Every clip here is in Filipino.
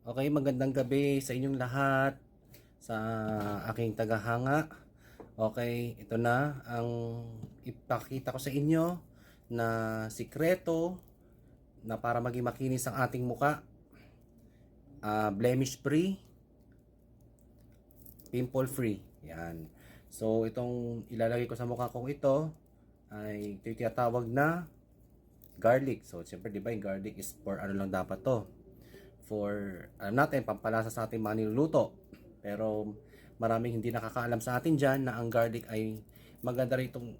Okay, magandang gabi sa inyong lahat, sa aking tagahanga. Okay, ito na ang ipakita ko sa inyo na sikreto na para maging makinis ang ating muka. Blemish free, pimple free. Yan. So, itong ilalagay ko sa mukha kong ito ay ito yung tinatawag na garlic. So, siyempre, di ba, yung garlic is for ano lang dapat to? For, alam natin, pampalasa sa ating mga niluluto. Pero, maraming hindi nakakaalam sa atin dyan na ang garlic ay maganda rin itong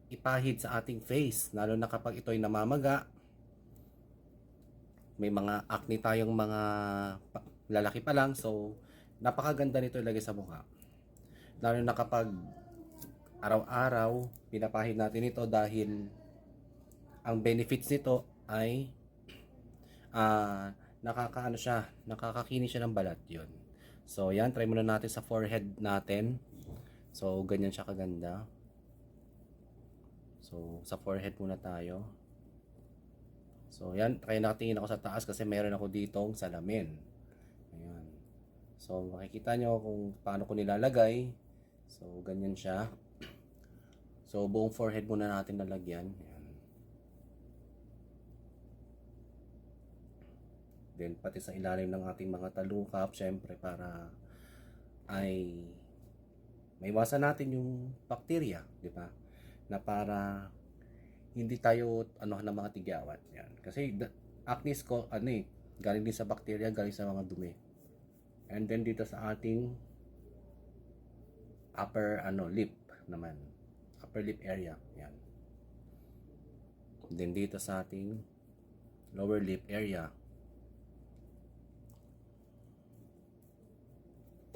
ipahid sa ating face. Lalo na kapag ito'y namamaga, may mga acne tayong mga lalaki pa lang. So, napakaganda nito ilagay sa mukha. Lalo na kapag araw-araw, pinapahid natin ito dahil ang benefits nito ay nakakaano siya, nakakakinis siya ng balat yun. So yan, try muna natin sa forehead natin. So ganyan siya kaganda. So sa forehead muna tayo. So yan, try natin ako sa taas kasi meron ako ditong salamin. Ayan. So makikita nyo kung paano ko nilalagay. So ganyan siya. So buong forehead muna natin lalagyan. Ayan. Then pati sa ilalim ng ating mga talukap, syempre para ay maiwasan natin yung bacteria, di ba? Na para hindi tayo ano ng mga tigyawat. Yan. Kasi acne ko ano galing din sa bacteria, galing sa mga dumi. And then dito sa ating upper lip naman. Upper lip area. Yan. And then dito sa ating lower lip area.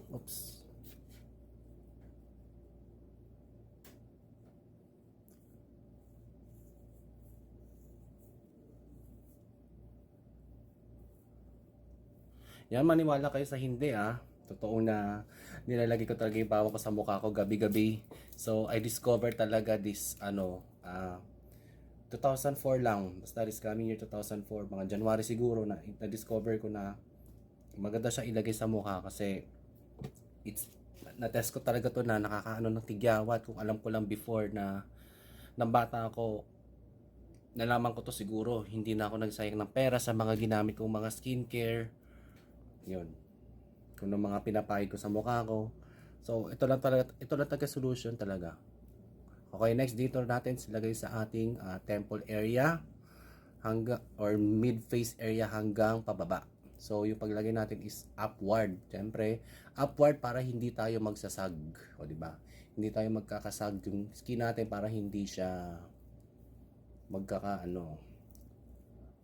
Oops. Yan, maniwala kayo sa hindi Totoo na nilalagay ko talaga yung bawang ko sa mukha ko gabi-gabi. So, I discovered talaga this 2004 lang. Basta this coming year 2004, mga January siguro na-discover ko na maganda siya ilagay sa mukha kasi na-test ko talaga to na nakakaano ng tigyawat. Kung alam ko lang before na ng bata ako, nalaman ko to siguro, hindi na ako nagsayang ng pera sa mga ginamit kong mga skincare. Yun. Kung ng mga pinapahid ko sa mukha ko. So, ito lang talaga solution talaga. Okay, next dito natin silagay sa ating temple area hanggang or mid face area hanggang pababa. So, yung paglagay natin is upward. Siyempre, upward para hindi tayo magsasag. O, di ba? Hindi tayo magkakasag yung skin natin para hindi siya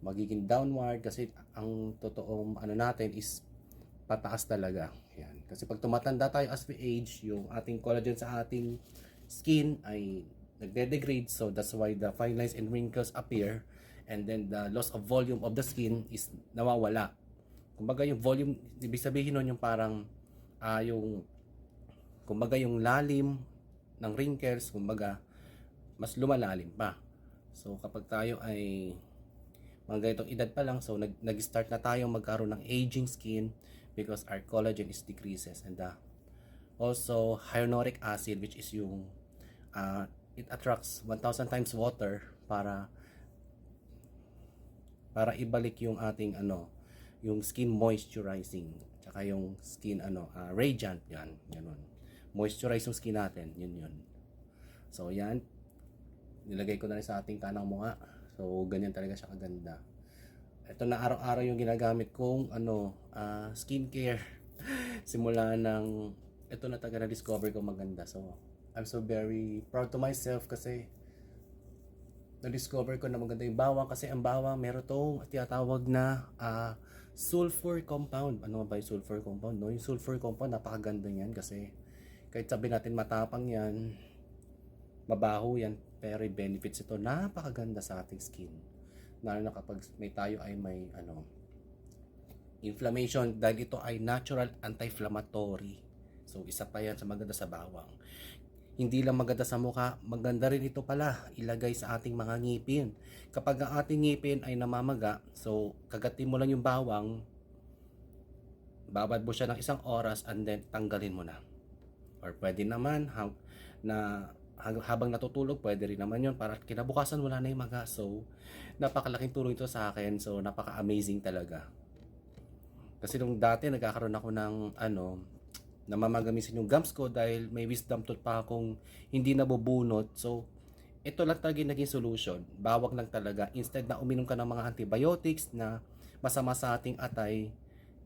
magiging downward kasi ang totoong natin is pataas talaga. Yan. Kasi pag tumatanda tayo as we age, yung ating collagen sa ating skin ay nagde-degrade. So that's why the fine lines and wrinkles appear, and then the loss of volume of the skin is nawawala. Kumbaga yung volume, ibig sabihin nun yung parang kumbaga yung lalim ng wrinkles, kumbaga mas lumalalim pa. So kapag tayo ay mga ganitong edad pa lang, so nag-start na tayo magkaroon ng aging skin because our collagen is decreases, and also hyaluronic acid, which is yung it attracts 1,000 times water para ibalik yung ating yung skin moisturizing, tsaka yung skin radiant, yan ganun. Moisturize yung skin natin, yun. So yan, nilagay ko na rin sa ating kanang mukha. So ganyan talaga siya kaganda. Ito na araw-araw yung ginagamit kong skincare. Simula ng ito na talaga na-discover ko maganda. So I'm so very proud to myself kasi na-discover ko na maganda yung bawang, kasi ang bawang meron tong tinatawag na sulfur compound. Ano ba yung sulfur compound? No? Yung sulfur compound, napakaganda niyan kasi kahit sabi natin matapang yan, mabaho yan, pero yung benefits ito napakaganda sa ating skin. Lalo na kapag tayo ay may inflammation, dahil ito ay natural anti-inflammatory. So isa pa yan sa maganda sa bawang. Hindi lang maganda sa mukha, maganda rin ito pala ilagay sa ating mga ngipin. Kapag ang ating ngipin ay namamaga, so kagatin mo lang yung bawang, babad mo siya ng 1 oras and then tanggalin mo na. Or pwede naman habang natutulog, pwede rin naman yun para kinabukasan wala na yung maga. So, napakalaking tulong ito sa akin. So, napaka-amazing talaga. Kasi nung dati nagkakaroon ako ng namamagamisin yung gums ko dahil may wisdom tooth pa akong hindi nabubunot. So, ito lang talaga yung naging solution. Bawag lang talaga. Instead na uminom ka ng mga antibiotics na masama sa ating atay,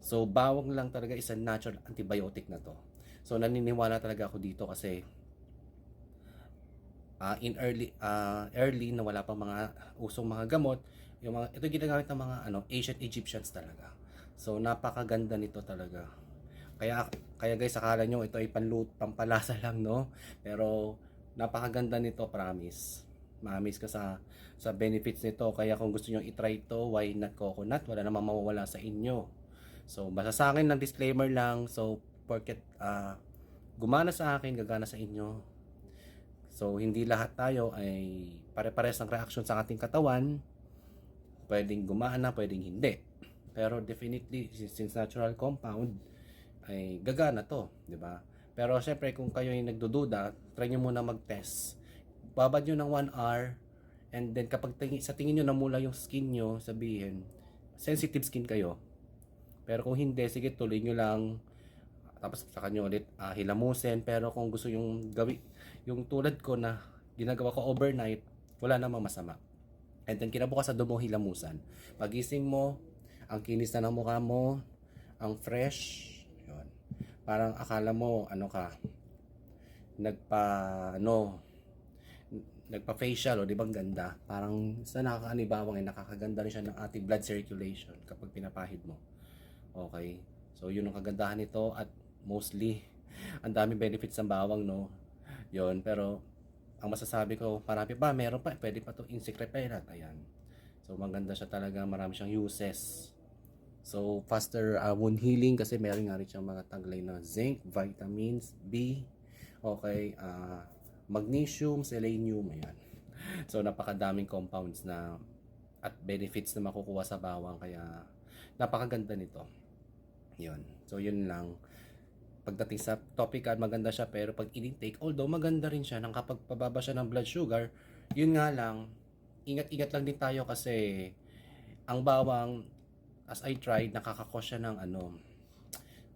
so bawag lang talaga isang natural antibiotic na to. So, naniniwala talaga ako dito kasi early na wala pang mga usong mga gamot, ito ginagamit ng mga ancient Egyptians talaga. So napakaganda nito talaga. Kaya guys, akala nyo ito ay pampalasa lang, no? Pero napakaganda nito, promise. Mamis ka sa benefits nito. Kaya kung gusto nyo i-try ito, why not coconut? Wala namang mawawala sa inyo. So basta sa akin ng disclaimer lang. So porket gumana sa akin, gagana sa inyo. So, hindi lahat tayo ay pare-pares ng reaction sa ating katawan. Pwedeng gumana, pwedeng hindi. Pero definitely, since natural compound, ay gagana to, di ba? Pero syempre, kung kayo ay nagdududa, try nyo muna mag-test. Babad nyo ng 1 hour, and then kapag sa tingin nyo namula yung skin nyo, sabihin, sensitive skin kayo. Pero kung hindi, sige, tuloy nyo lang. Tapos sa kanyo ulit hilamusin. Pero kung gusto yung yung tulad ko na ginagawa ko overnight, wala namang masama. And then kinabukasan doon mo hilamusan. Pagising mo, ang kinis na ng mukha mo, ang fresh, yun. Parang akala mo nagpa facial, o di bang ganda? Parang sa nakakaanibawang ay nakakaganda rin siya ng ating blood circulation kapag pinapahid mo. Okay? So yun ang kagandahan nito, at mostly ang daming benefits ng bawang, no? Yun, pero ang masasabi ko, meron pa, pwede pa to insect repellent, ayan. So maganda siya talaga, marami siyang uses. So faster wound healing kasi meron nga rin siyang mga taglay na zinc, vitamins, B, okay, magnesium, selenium, ayan. So napakadaming compounds na at benefits na makukuha sa bawang, kaya napakaganda nito. Yun. So yun lang. Pagdating sa topical, maganda siya, pero pag in-intake, although maganda rin siya nang kapag pababa siya ng blood sugar, yun nga lang, ingat-ingat lang din tayo kasi ang bawang, as I tried, nakakakos siya ng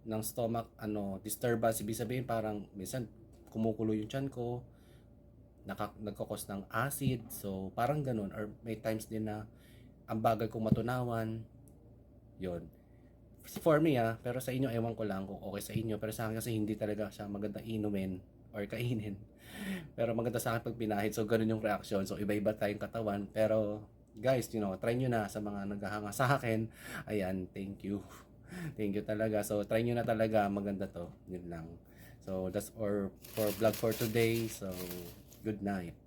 ng stomach disturbance. Ibig sabihin parang minsan kumukulo yung tiyan ko, nagkakos ng acid, so parang ganun. Or may times din na ang bagal kong matunawan, yun. For me pero sa inyo ewan ko lang kung okay sa inyo, pero sa akin kasi hindi talaga siya magandang inumin or kainin. Pero maganda sa akin pag pinahid, so ganun yung reaction. So iba-iba tayong katawan, pero guys, try nyo na sa mga naghahanga sa akin. Ayan, thank you. Thank you talaga. So try nyo na talaga, maganda to. Yun lang. So that's all for vlog for today. So good night.